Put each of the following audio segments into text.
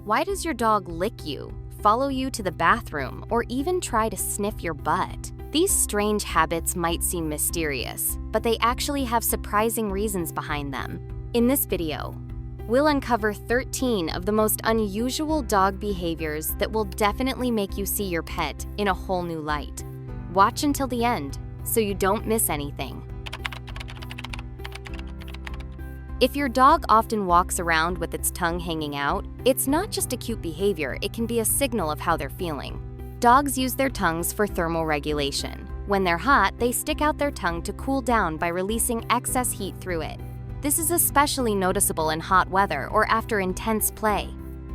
Why does your dog lick you, follow you to the bathroom, or even try to sniff your butt? These strange habits might seem mysterious, but they actually have surprising reasons behind them. In this video, we'll uncover 13 of the most unusual dog behaviors that will definitely make you see your pet in a whole new light. Watch until the end so you don't miss anything. If your dog often walks around with its tongue hanging out, it's not just a cute behavior, it can be a signal of how they're feeling. Dogs use their tongues for thermal regulation. When they're hot, they stick out their tongue to cool down by releasing excess heat through it. This is especially noticeable in hot weather or after intense play.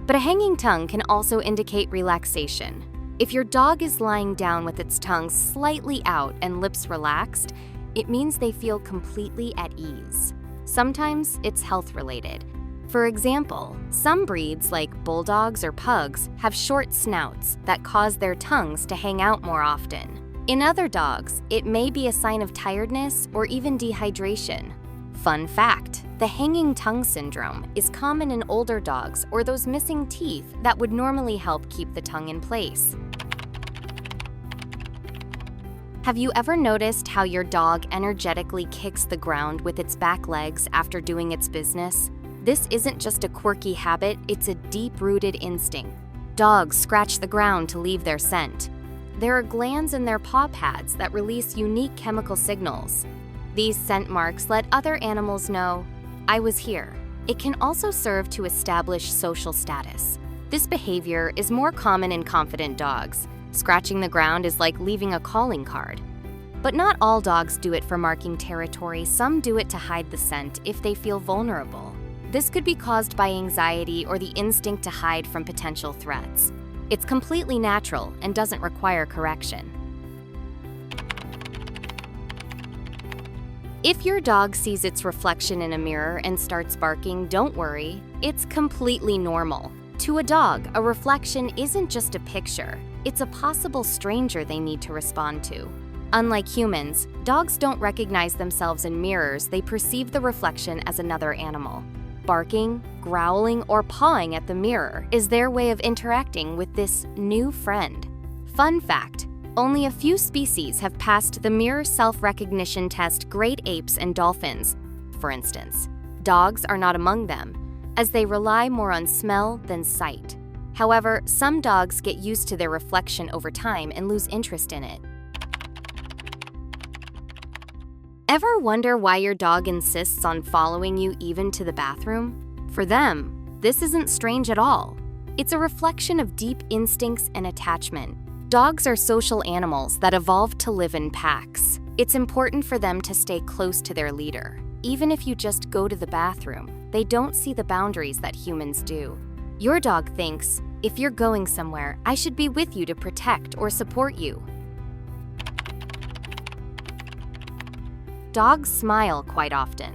But a hanging tongue can also indicate relaxation. If your dog is lying down with its tongue slightly out and lips relaxed, it means they feel completely at ease. Sometimes it's health-related. For example, some breeds like bulldogs or pugs have short snouts that cause their tongues to hang out more often. In other dogs, it may be a sign of tiredness or even dehydration. Fun fact, the hanging tongue syndrome is common in older dogs or those missing teeth that would normally help keep the tongue in place. Have you ever noticed how your dog energetically kicks the ground with its back legs after doing its business? This isn't just a quirky habit, it's a deep-rooted instinct. Dogs scratch the ground to leave their scent. There are glands in their paw pads that release unique chemical signals. These scent marks let other animals know, "I was here." It can also serve to establish social status. This behavior is more common in confident dogs. Scratching the ground is like leaving a calling card. But not all dogs do it for marking territory. Some do it to hide the scent if they feel vulnerable. This could be caused by anxiety or the instinct to hide from potential threats. It's completely natural and doesn't require correction. If your dog sees its reflection in a mirror and starts barking, don't worry. It's completely normal. To a dog, a reflection isn't just a picture. It's a possible stranger they need to respond to. Unlike humans, dogs don't recognize themselves in mirrors, they perceive the reflection as another animal. Barking, growling, or pawing at the mirror is their way of interacting with this new friend. Fun fact, only a few species have passed the mirror self-recognition test, great apes and dolphins, for instance. Dogs are not among them, as they rely more on smell than sight. However, some dogs get used to their reflection over time and lose interest in it. Ever wonder why your dog insists on following you even to the bathroom? For them, this isn't strange at all. It's a reflection of deep instincts and attachment. Dogs are social animals that evolved to live in packs. It's important for them to stay close to their leader. Even if you just go to the bathroom, they don't see the boundaries that humans do. Your dog thinks, if you're going somewhere, I should be with you to protect or support you. Dogs smile quite often.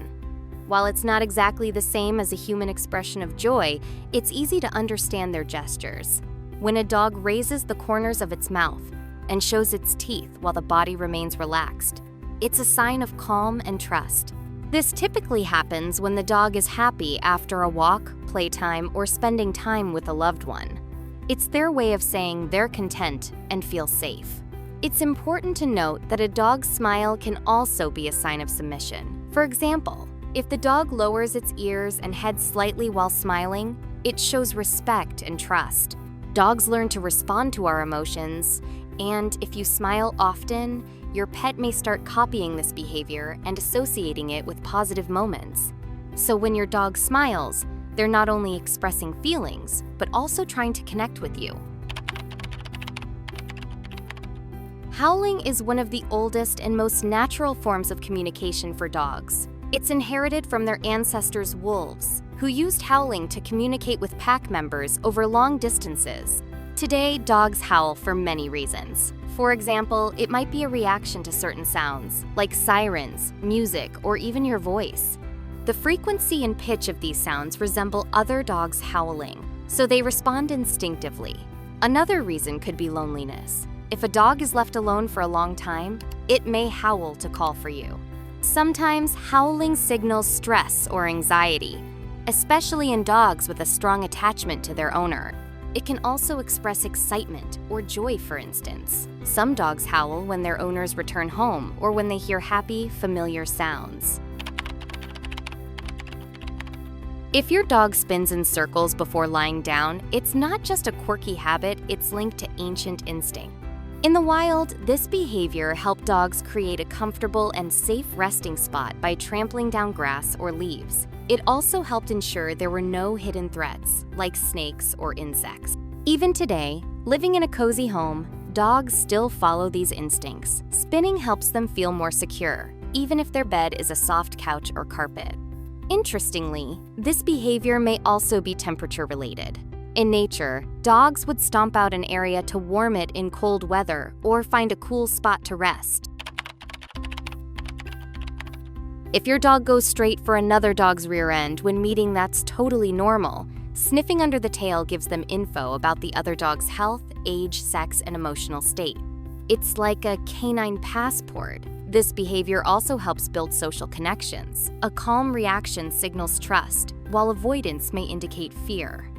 While it's not exactly the same as a human expression of joy, it's easy to understand their gestures. When a dog raises the corners of its mouth and shows its teeth while the body remains relaxed, it's a sign of calm and trust. This typically happens when the dog is happy after a walk, playtime, or spending time with a loved one. It's their way of saying they're content and feel safe. It's important to note that a dog's smile can also be a sign of submission. For example, if the dog lowers its ears and head slightly while smiling, it shows respect and trust. Dogs learn to respond to our emotions, and if you smile often, your pet may start copying this behavior and associating it with positive moments. So when your dog smiles, they're not only expressing feelings, but also trying to connect with you. Howling is one of the oldest and most natural forms of communication for dogs. It's inherited from their ancestors, wolves, who used howling to communicate with pack members over long distances. Today, dogs howl for many reasons. For example, it might be a reaction to certain sounds, like sirens, music, or even your voice. The frequency and pitch of these sounds resemble other dogs' howling, so they respond instinctively. Another reason could be loneliness. If a dog is left alone for a long time, it may howl to call for you. Sometimes howling signals stress or anxiety, especially in dogs with a strong attachment to their owner. It can also express excitement or joy, for instance. Some dogs howl when their owners return home or when they hear happy, familiar sounds. If your dog spins in circles before lying down, it's not just a quirky habit, it's linked to ancient instinct. In the wild, this behavior helped dogs create a comfortable and safe resting spot by trampling down grass or leaves. It also helped ensure there were no hidden threats, like snakes or insects. Even today, living in a cozy home, dogs still follow these instincts. Spinning helps them feel more secure, even if their bed is a soft couch or carpet. Interestingly, this behavior may also be temperature-related. In nature, dogs would stomp out an area to warm it in cold weather or find a cool spot to rest. If your dog goes straight for another dog's rear end when meeting, that's totally normal. Sniffing under the tail gives them info about the other dog's health, age, sex, and emotional state. It's like a canine passport. This behavior also helps build social connections. A calm reaction signals trust, while avoidance may indicate fear.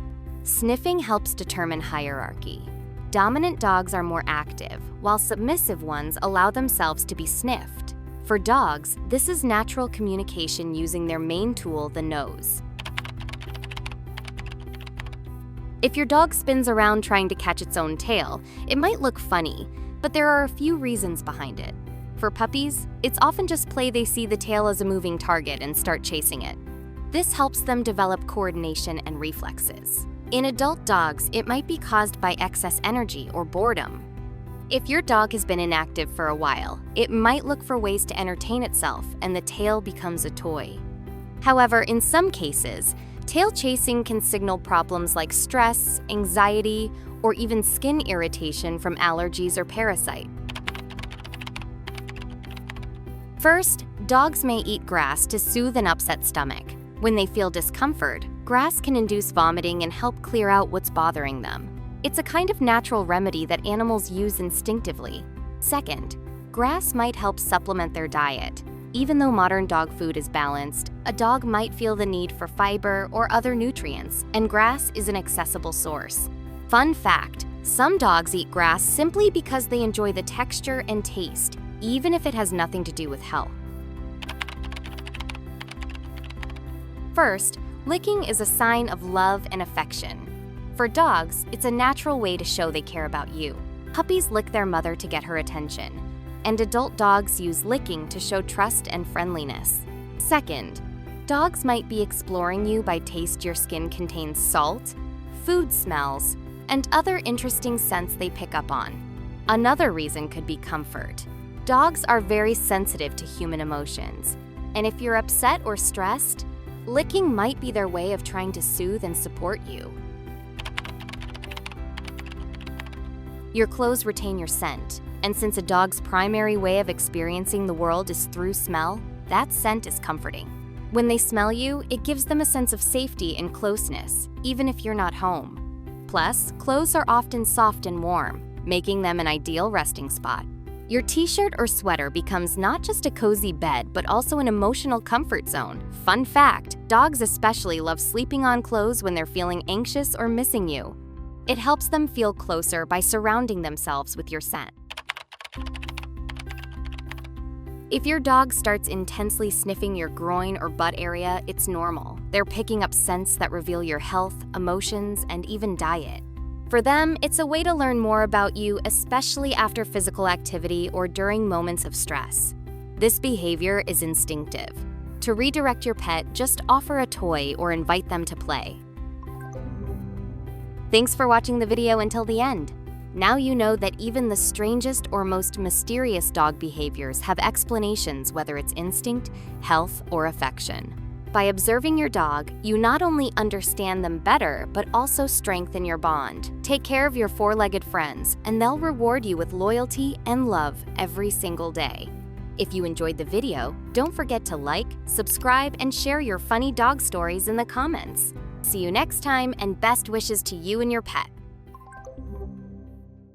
Sniffing helps determine hierarchy. Dominant dogs are more active, while submissive ones allow themselves to be sniffed. For dogs, this is natural communication using their main tool, the nose. If your dog spins around trying to catch its own tail, it might look funny, but there are a few reasons behind it. For puppies, it's often just play. They see the tail as a moving target and start chasing it. This helps them develop coordination and reflexes. In adult dogs, it might be caused by excess energy or boredom. If your dog has been inactive for a while, it might look for ways to entertain itself, and the tail becomes a toy. However, in some cases, tail chasing can signal problems like stress, anxiety, or even skin irritation from allergies or parasites. First, dogs may eat grass to soothe an upset stomach. When they feel discomfort, grass can induce vomiting and help clear out what's bothering them. It's a kind of natural remedy that animals use instinctively. Second, grass might help supplement their diet. Even though modern dog food is balanced, a dog might feel the need for fiber or other nutrients, and grass is an accessible source. Fun fact, some dogs eat grass simply because they enjoy the texture and taste, even if it has nothing to do with health. First, licking is a sign of love and affection. For dogs, it's a natural way to show they care about you. Puppies lick their mother to get her attention, and adult dogs use licking to show trust and friendliness. Second, dogs might be exploring you by taste. Your skin contains salt, food smells, and other interesting scents they pick up on. Another reason could be comfort. Dogs are very sensitive to human emotions, and if you're upset or stressed, licking might be their way of trying to soothe and support you. Your clothes retain your scent, and since a dog's primary way of experiencing the world is through smell, that scent is comforting. When they smell you, it gives them a sense of safety and closeness, even if you're not home. Plus, clothes are often soft and warm, making them an ideal resting spot. Your t-shirt or sweater becomes not just a cozy bed, but also an emotional comfort zone. Fun fact, dogs especially love sleeping on clothes when they're feeling anxious or missing you. It helps them feel closer by surrounding themselves with your scent. If your dog starts intensely sniffing your groin or butt area, it's normal. They're picking up scents that reveal your health, emotions, and even diet. For them, it's a way to learn more about you, especially after physical activity or during moments of stress. This behavior is instinctive. To redirect your pet, just offer a toy or invite them to play. Thanks for watching the video until the end. Now you know that even the strangest or most mysterious dog behaviors have explanations, whether it's instinct, health, or affection. By observing your dog, you not only understand them better, but also strengthen your bond. Take care of your four-legged friends, and they'll reward you with loyalty and love every single day. If you enjoyed the video, don't forget to like, subscribe, and share your funny dog stories in the comments. See you next time, and best wishes to you and your pet.